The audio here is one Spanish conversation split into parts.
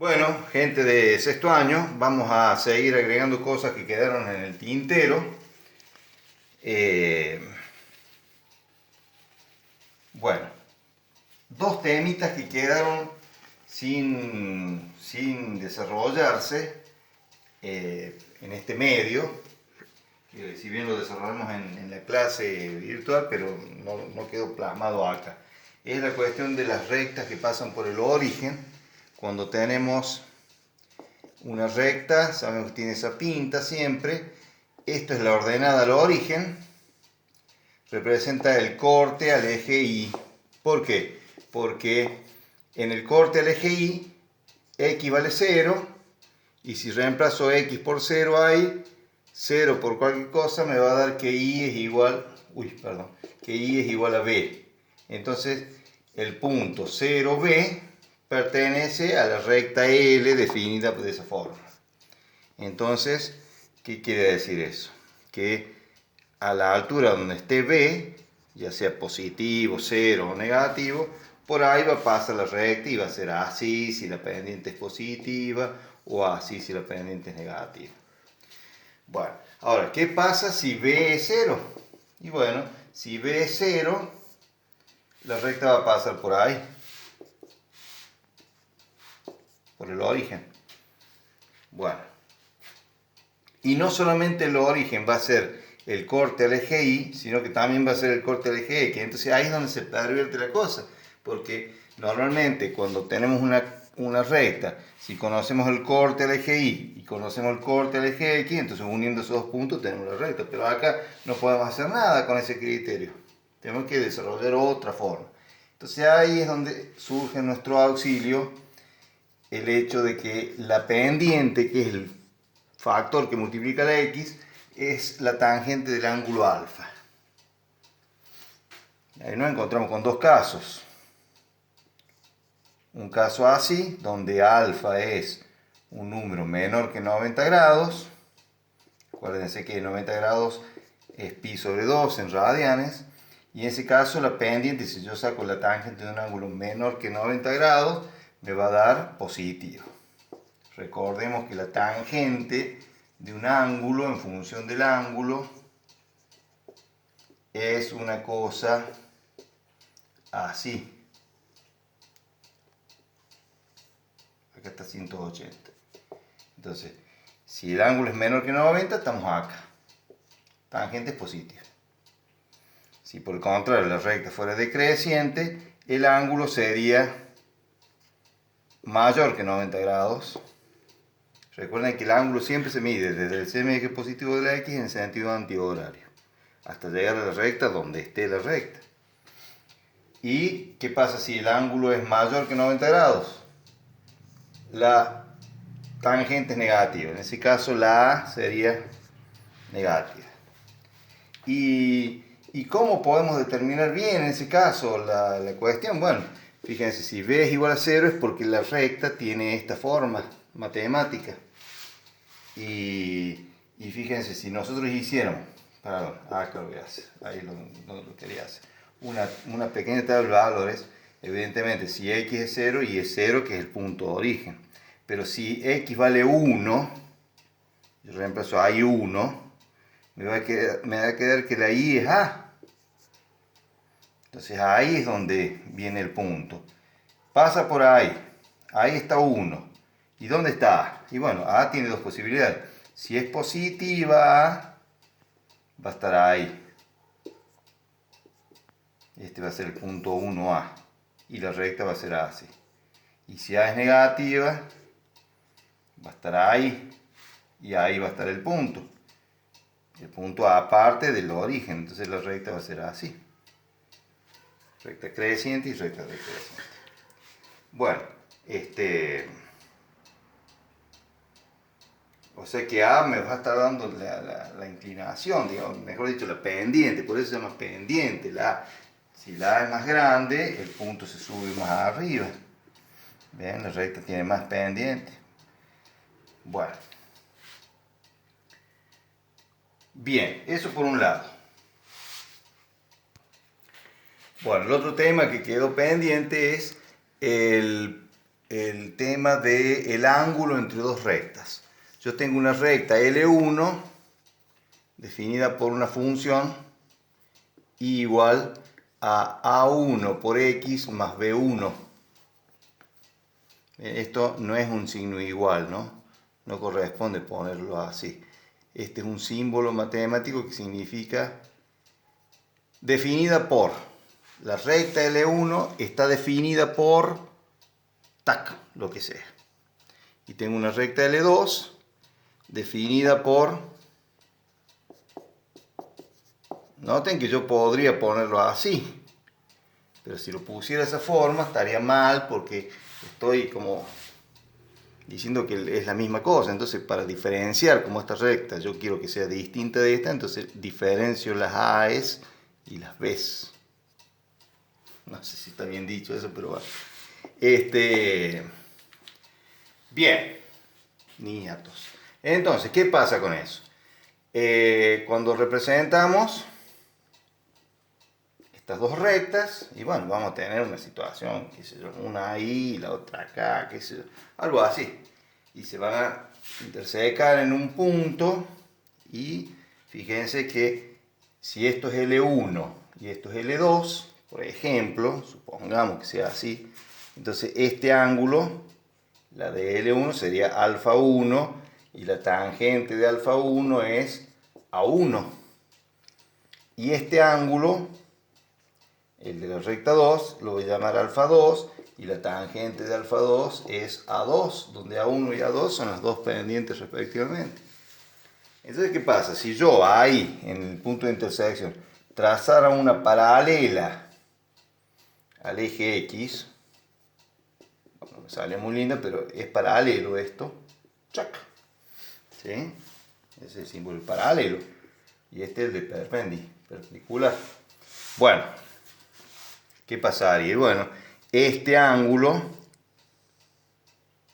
Bueno, gente de sexto año, vamos a seguir agregando cosas que quedaron en el tintero. Eh, bueno, dos temitas que quedaron sin desarrollarse en este medio, que si bien lo desarrollamos en la clase virtual, pero no quedó plasmado acá. Es la cuestión de las rectas que pasan por el origen, cuando tenemos una recta, sabemos que tiene esa pinta siempre. Esto es la ordenada al origen, representa el corte al eje Y. ¿Por qué? Porque en el corte al eje Y, X vale 0, y si reemplazo X por 0 ahí, 0 por cualquier cosa me va a dar que Y es igual, que Y es igual a B. Entonces, el punto 0B pertenece a la recta L definida de esa forma. Entonces, ¿qué quiere decir eso? Que a la altura donde esté B, ya sea positivo, cero o negativo, por ahí va a pasar la recta y va a ser así si la pendiente es positiva o así si la pendiente es negativa. Bueno, ahora, ¿qué pasa si B es 0? Y bueno, si B es 0, la recta va a pasar por ahí, por el origen. Bueno, y no solamente el origen va a ser el corte al eje Y, sino que también va a ser el corte al eje X. Entonces ahí es donde se pervierte la cosa, porque normalmente cuando tenemos una recta, si conocemos el corte al eje Y y conocemos el corte al eje X, entonces uniendo esos dos puntos tenemos la recta, pero acá no podemos hacer nada con ese criterio, tenemos que desarrollar otra forma. Entonces ahí es donde surge en nuestro auxilio el hecho de que la pendiente, que es el factor que multiplica la X, es la tangente del ángulo alfa. Ahí nos encontramos con dos casos. Un caso así, donde alfa es un número menor que 90 grados. Acuérdense que 90 grados es pi sobre 2 en radianes. Y en ese caso la pendiente, si yo saco la tangente de un ángulo menor que 90 grados, me va a dar positivo. Recordemos que la tangente de un ángulo en función del ángulo es una cosa así. Acá está 180. Entonces, si el ángulo es menor que 90, estamos acá. Tangente es positiva. Si por el contrario la recta fuera decreciente, el ángulo sería mayor que 90 grados. Recuerden que el ángulo siempre se mide desde el semi-eje positivo de la X en sentido antihorario, hasta llegar a la recta donde esté la recta. ¿Y qué pasa si el ángulo es mayor que 90 grados? La tangente es negativa. En ese caso la A sería negativa. ¿Y cómo podemos determinar bien en ese caso la cuestión? Bueno, fíjense, si B es igual a 0 es porque la recta tiene esta forma matemática. Y fíjense, si nosotros hiciéramos, perdón, acá lo voy a hacer, ahí lo quería hacer, una pequeña tabla de valores, evidentemente si X es 0 y es 0 que es el punto de origen, pero si X vale 1, yo reemplazo ahí 1, me va a quedar que la Y es A. Entonces ahí es donde viene el punto. Pasa por ahí está 1. ¿Y dónde está A? Y bueno, A tiene dos posibilidades. Si es positiva, va a estar ahí. Este va a ser el punto 1A. Y la recta va a ser así. Y si A es negativa, va a estar ahí. Y ahí va a estar el punto. El punto aparte del origen. Entonces la recta va a ser así. Recta creciente y recta decreciente. Bueno, o sea que A me va a estar dando la inclinación, digamos, mejor dicho, la pendiente, por eso se llama pendiente. Si la A es más grande, el punto se sube más arriba. ¿Ven? La recta tiene más pendiente. Bueno. Bien, eso por un lado. Bueno, el otro tema que quedó pendiente es el el tema del ángulo entre dos rectas. Yo tengo una recta L1 definida por una función igual a A1 por X más B1. Esto no es un signo igual, ¿no? No corresponde ponerlo así. Este es un símbolo matemático que significa definida por. La recta L1 está definida por tac, lo que sea. Y tengo una recta L2 definida por. Noten que yo podría ponerlo así, pero si lo pusiera de esa forma estaría mal porque estoy como diciendo que es la misma cosa. Entonces, para diferenciar como esta recta yo quiero que sea distinta de esta, entonces diferencio las A's y las B's. No sé si está bien dicho eso, pero bueno. Bien, niñatos. Entonces, ¿qué pasa con eso? Cuando representamos estas dos rectas, y bueno, vamos a tener una situación, qué sé yo, una ahí y la otra acá, qué sé yo, algo así. Y se van a intersecar en un punto, y fíjense que si esto es L1 y esto es L2, por ejemplo, supongamos que sea así, entonces este ángulo, la de L1 sería alfa 1 y la tangente de alfa 1 es A1. Y este ángulo, el de la recta 2, lo voy a llamar alfa 2 y la tangente de alfa 2 es A2, donde A1 y A2 son las dos pendientes respectivamente. Entonces, ¿qué pasa? Si yo ahí, en el punto de intersección, trazara una paralela al eje X, bueno, me sale muy linda, pero es paralelo esto, ¡chac! ¿Sí? Ese es el símbolo del paralelo. Y este es el de perpendicular. Bueno, ¿qué pasaría? Bueno, este ángulo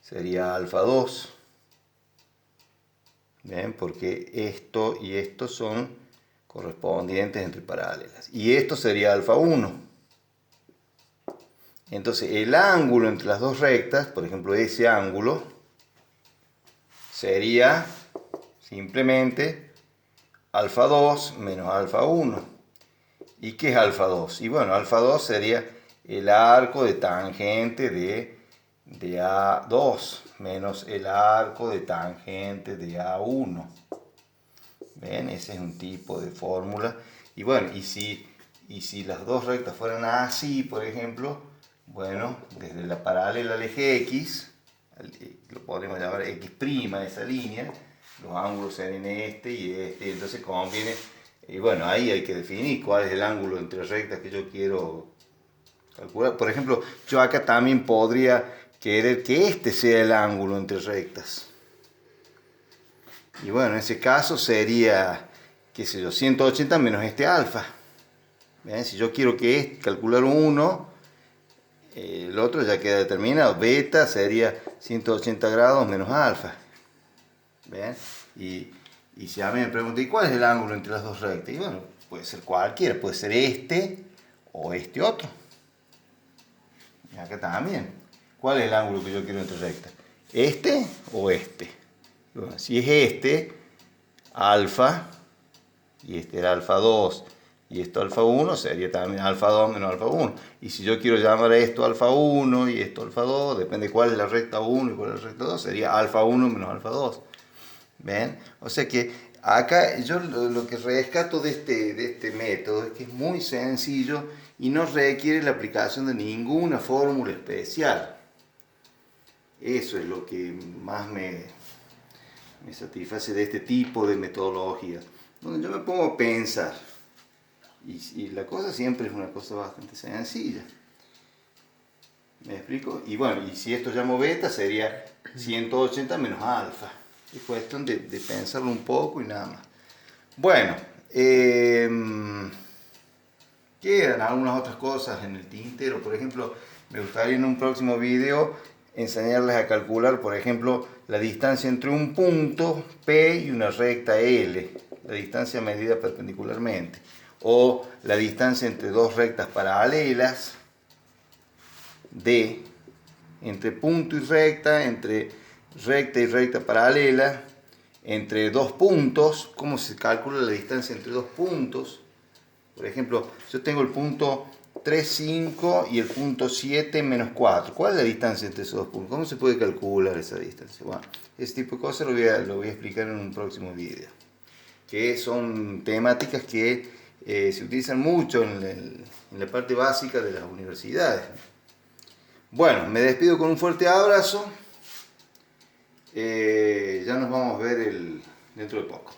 sería alfa 2. ¿Ven? Porque esto y esto son correspondientes entre paralelas. Y esto sería alfa 1. Entonces el ángulo entre las dos rectas, por ejemplo ese ángulo, sería simplemente alfa 2 menos alfa 1. ¿Y qué es alfa 2? Y bueno, alfa 2 sería el arco de tangente de A2 menos el arco de tangente de A1. ¿Ven? Ese es un tipo de fórmula. Y bueno, y si las dos rectas fueran así, por ejemplo, bueno, desde la paralela al eje X, lo podemos llamar X', esa línea, los ángulos serían este y este, entonces conviene, y bueno, ahí hay que definir cuál es el ángulo entre rectas que yo quiero calcular. Por ejemplo, yo acá también podría querer que este sea el ángulo entre rectas. Y bueno, en ese caso sería, qué sé yo, 180 menos este alfa. ¿Ven? Si yo quiero que calcular uno, el otro ya queda determinado. Beta sería 180 grados menos alfa. ¿Ven? Y si a mí me preguntan, ¿y cuál es el ángulo entre las dos rectas? Y bueno, puede ser cualquiera, puede ser este o este otro. Y acá también. ¿Cuál es el ángulo que yo quiero entre rectas? ¿Este o este? Bueno, si es este, alfa, y este era alfa 2, y esto alfa 1, sería también alfa 2 menos alfa 1. Y si yo quiero llamar a esto alfa 1 y esto alfa 2, depende cuál es la recta 1 y cuál es la recta 2, sería alfa 1 menos alfa 2. ¿Ven? O sea que acá yo lo que rescato de este método es que es muy sencillo y no requiere la aplicación de ninguna fórmula especial. Eso es lo que más me satisface de este tipo de metodologías, donde yo me pongo a pensar y la cosa siempre es una cosa bastante sencilla. ¿Me explico? Y bueno, y si esto llamo beta sería 180 menos alfa. Es cuestión de pensarlo un poco y nada más. Bueno, quedan algunas otras cosas en el tintero. Por ejemplo, me gustaría en un próximo video enseñarles a calcular, por ejemplo, la distancia entre un punto P y una recta L, la distancia medida perpendicularmente, o la distancia entre dos rectas paralelas D, entre punto y recta recta paralela, entre dos puntos, cómo se calcula la distancia entre dos puntos. Por ejemplo, yo tengo el punto 3, 5 y el punto 7, menos 4. ¿Cuál es la distancia entre esos dos puntos? ¿Cómo se puede calcular esa distancia? Bueno, ese tipo de cosas lo voy a explicar en un próximo video, que son temáticas que se utilizan mucho en la parte básica de las universidades. Bueno, me despido con un fuerte abrazo. Ya nos vamos a ver dentro de poco.